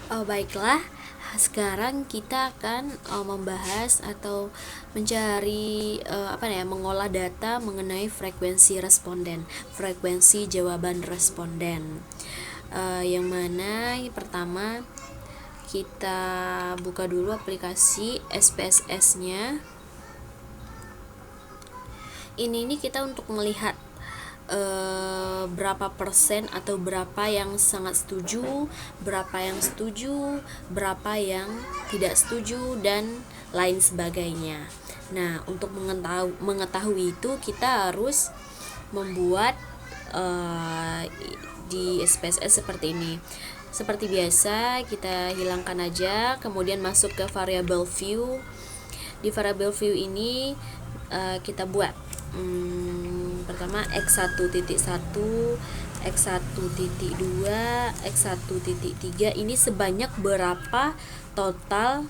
Baiklah, sekarang kita akan membahas atau mencari mengolah data mengenai frekuensi responden, frekuensi jawaban responden. Yang mana pertama kita buka dulu aplikasi SPSS-nya. Ini kita untuk melihat berapa persen atau berapa yang sangat setuju, berapa yang setuju, berapa yang tidak setuju, dan lain sebagainya. Nah, untuk mengetahui itu kita harus membuat di SPSS seperti ini. Seperti biasa, kita hilangkan aja, kemudian masuk ke variable view. Di variable view ini kita buat pertama x1.1, x1.2, x1.3. ini sebanyak berapa total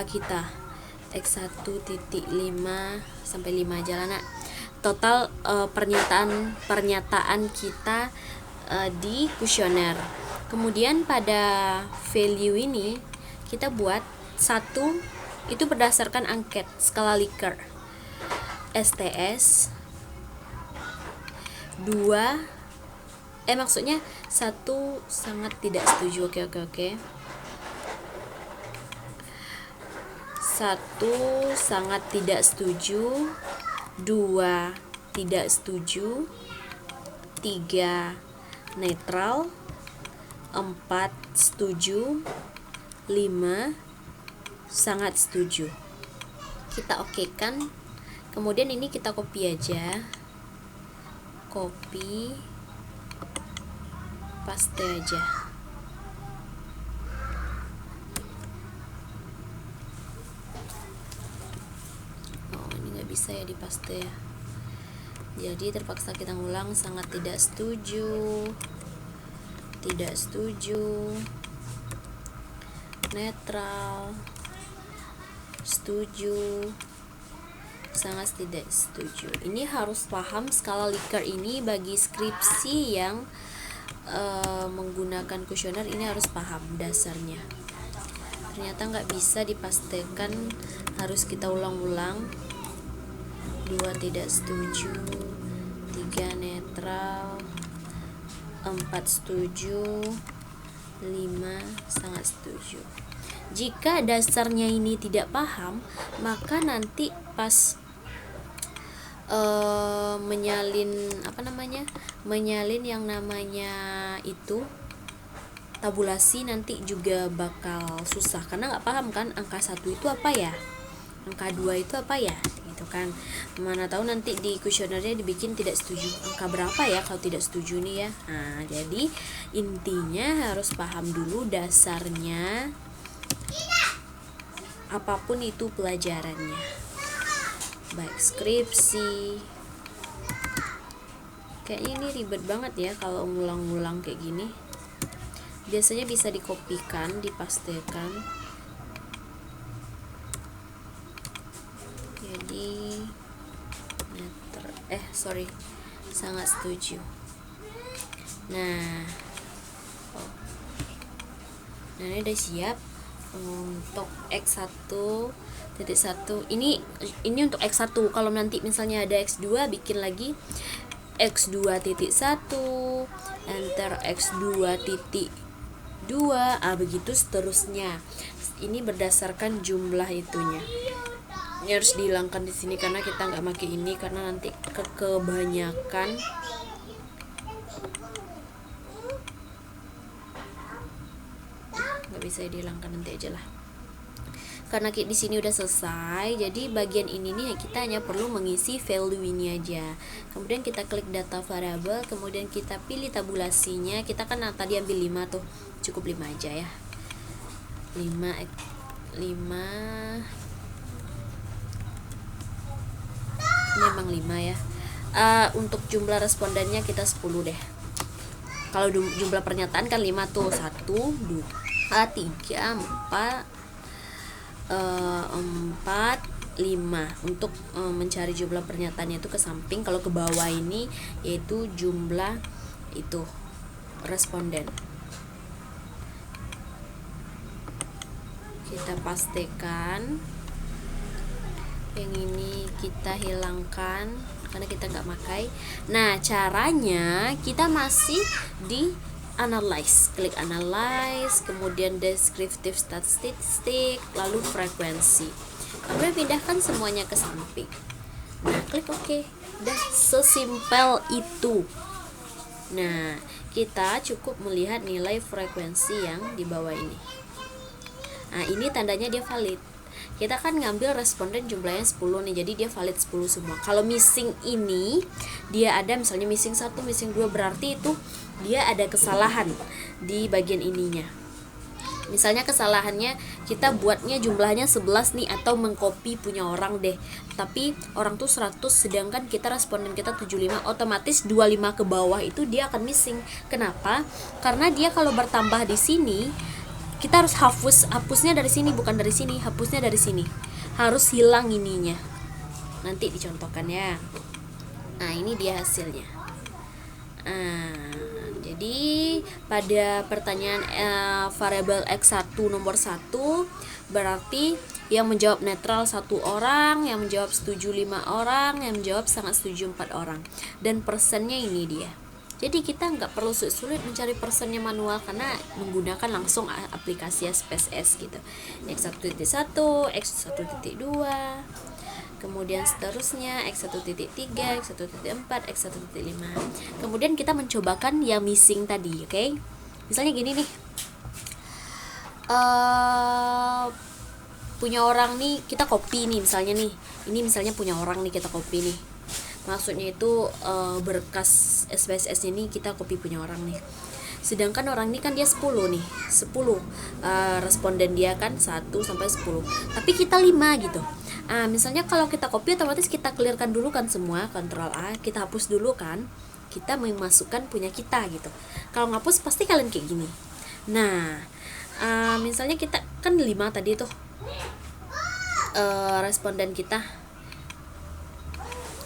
kita x1.5 sampai 5 aja lah, total pernyataan kita di kuesioner. Kemudian pada value ini kita buat 1 itu berdasarkan angket skala Likert, STS 2 maksudnya 1 sangat tidak setuju. Oke. 1 sangat tidak setuju, 2 tidak setuju, 3 netral, 4 setuju, 5 sangat setuju. Kita okekan. Kemudian ini kita copy aja, copy paste aja. Ini nggak bisa ya dipaste ya, jadi terpaksa kita ngulang. Sangat tidak setuju, tidak setuju, netral, setuju, sangat tidak setuju. Ini harus paham skala Likert ini bagi skripsi yang menggunakan kuesioner. Ini harus paham dasarnya. Ternyata nggak bisa dipastikan, harus kita ulang-ulang. 2 tidak setuju, 3 netral, 4 setuju, 5 sangat setuju. Jika dasarnya ini tidak paham, maka nanti pas menyalin yang namanya itu tabulasi, nanti juga bakal susah karena nggak paham kan, angka 1 itu apa ya, angka 2 itu apa ya, gitu kan. Mana tahu nanti di kuesionernya dibikin tidak setuju, angka berapa ya kalau tidak setuju nih ya. Nah, jadi intinya harus paham dulu dasarnya, apapun itu pelajarannya, baik skripsi. Kayaknya ini ribet banget ya kalau ngulang-ngulang kayak gini. Biasanya bisa dikopikan, dipastekan. Jadi sangat setuju. Nah ini udah siap untuk X1.1. Ini untuk X1. Kalau nanti misalnya ada X2, bikin lagi X2.1, enter X2.2, begitu seterusnya. Ini berdasarkan jumlah itunya. Ini harus dihilangkan di sini karena kita nggak pakai ini, karena nanti kebanyakan. Nggak bisa dihilangkan, nanti aja lah. Karena di sini udah selesai, jadi bagian ini nih kita hanya perlu mengisi value ini aja. Kemudian kita klik data variable, kemudian kita pilih tabulasinya. Kita kan tadi ambil 5 tuh, cukup 5 aja ya. 5 ini emang 5 ya. Untuk jumlah respondennya kita 10 deh. Kalau jumlah pernyataan kan 5 tuh, 1, 2, 3, 4, 5. Untuk mencari jumlah pernyataannya itu ke samping. Kalau ke bawah ini yaitu jumlah itu responden. kita pastikan. Yang ini kita hilangkan karena kita nggak pakai. Nah, caranya kita masih di analyze, klik analyze, kemudian descriptive statistik, lalu frekuensi. Kemudian pindahkan semuanya ke samping. Nah, klik OK. Udah sesimpel itu. Nah, kita cukup melihat nilai frekuensi yang di bawah ini. Nah, ini tandanya dia valid. Kita kan ngambil responden jumlahnya 10 nih, jadi dia valid 10 semua. Kalau missing ini dia ada misalnya missing 1, missing 2, berarti itu dia ada kesalahan di bagian ininya. Misalnya kesalahannya kita buatnya jumlahnya 11 nih, atau mengcopy punya orang deh, tapi orang tuh 100 sedangkan kita responden kita 75, otomatis 25 ke bawah itu dia akan missing. Kenapa? Karena dia kalau bertambah di sini kita harus hapusnya dari sini, bukan dari sini, hapusnya dari sini, harus hilang ininya. Nanti dicontohkan ya. Nah, ini dia hasilnya. Jadi pada pertanyaan variabel X1 nomor 1 berarti yang menjawab netral 1 orang, yang menjawab setuju 5 orang, yang menjawab sangat setuju 4 orang, dan persennya ini dia. Jadi kita nggak perlu sulit mencari persennya manual karena menggunakan langsung aplikasi SPSS gitu. X1.1, X1.2, kemudian seterusnya X1.3, X1.4, X1.5. Kemudian kita mencobakan yang missing tadi, oke? Misalnya gini nih, punya orang nih, kita copy nih misalnya nih. Ini misalnya punya orang nih, kita copy nih. Maksudnya itu berkas SPSS ini kita copy punya orang nih. Sedangkan orang ini kan dia 10 nih, 10 responden dia kan 1 sampai 10. Tapi kita 5 gitu. Misalnya kalau kita copy otomatis kita clearkan dulu kan semua, Ctrl A, kita hapus dulu kan. Kita memasukkan punya kita gitu. Kalau ngapus pasti kalian kayak gini. Nah, misalnya kita kan 5 tadi tuh responden kita.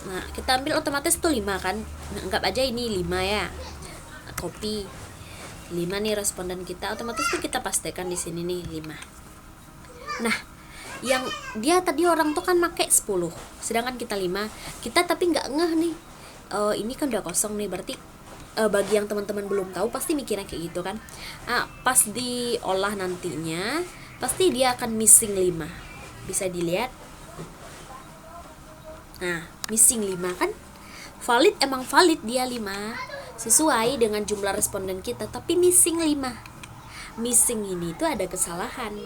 Nah, kita ambil otomatis tuh 5 kan. Nah, anggap aja ini 5 ya. Copy 5 nih responden kita, otomatis tuh kita pastikan di sini nih 5. Nah, yang dia tadi orang tuh kan pakai 10, sedangkan kita 5. Kita tapi nggak ngeh nih. Ini kan udah kosong nih, berarti bagi yang teman-teman belum tahu pasti mikirnya kayak gitu kan. Pas diolah nantinya pasti dia akan missing 5. Bisa dilihat. Nah, missing 5 kan valid, emang valid dia 5 sesuai dengan jumlah responden kita, tapi missing 5. Missing ini tuh ada kesalahan.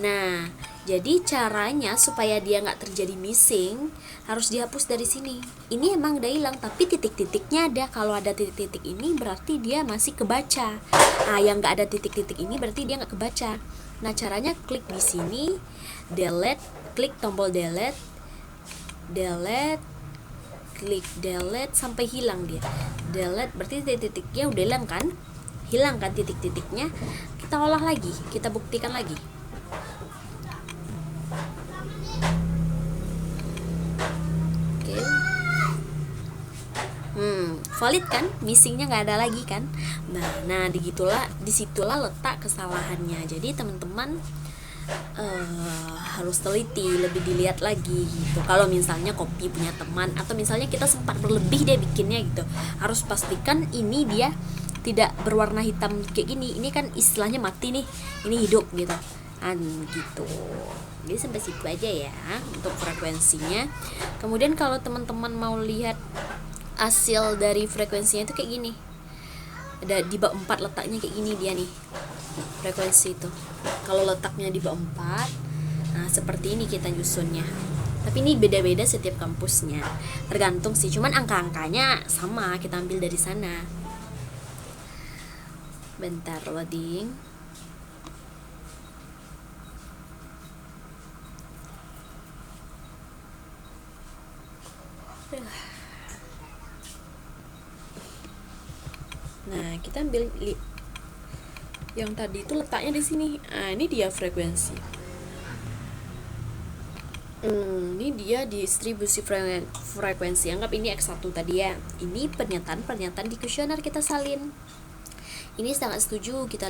Nah, jadi caranya supaya dia nggak terjadi missing harus dihapus dari sini. Ini emang udah hilang tapi titik-titiknya ada. Kalau ada titik-titik ini berarti dia masih kebaca. Yang nggak ada titik-titik ini berarti dia nggak kebaca. Nah, caranya klik di sini, delete, klik tombol delete, klik delete sampai hilang dia. Delete berarti titik-titiknya udah hilang kan? Hilang kan titik-titiknya. Kita olah lagi, kita buktikan lagi. Oke. Valid kan? Missingnya nggak ada lagi kan? Nah, disitulah letak kesalahannya. Jadi teman-teman harus teliti, lebih dilihat lagi gitu. Kalau misalnya copy punya teman, atau misalnya kita sempat berlebih deh bikinnya gitu, harus pastikan ini dia tidak berwarna hitam kayak gini. Ini kan istilahnya mati nih, ini hidup gitu. Gitu. Jadi sampai situ aja ya untuk frekuensinya. Kemudian kalau teman-teman mau lihat hasil dari frekuensinya itu kayak gini. Ada di bab 4 letaknya kayak gini dia nih. Frekuensi itu. Kalau letaknya di bab 4, nah seperti ini kita nyusunnya. Tapi ini beda-beda setiap kampusnya. Tergantung sih, cuman angka-angkanya sama, kita ambil dari sana. Bentar loading. Nah, kita ambil yang tadi itu letaknya di sini. Ini dia frekuensi. Ini dia distribusi frekuensi. Anggap ini X1 tadi ya. Ini pernyataan di kuesioner kita salin. Ini sangat setuju, kita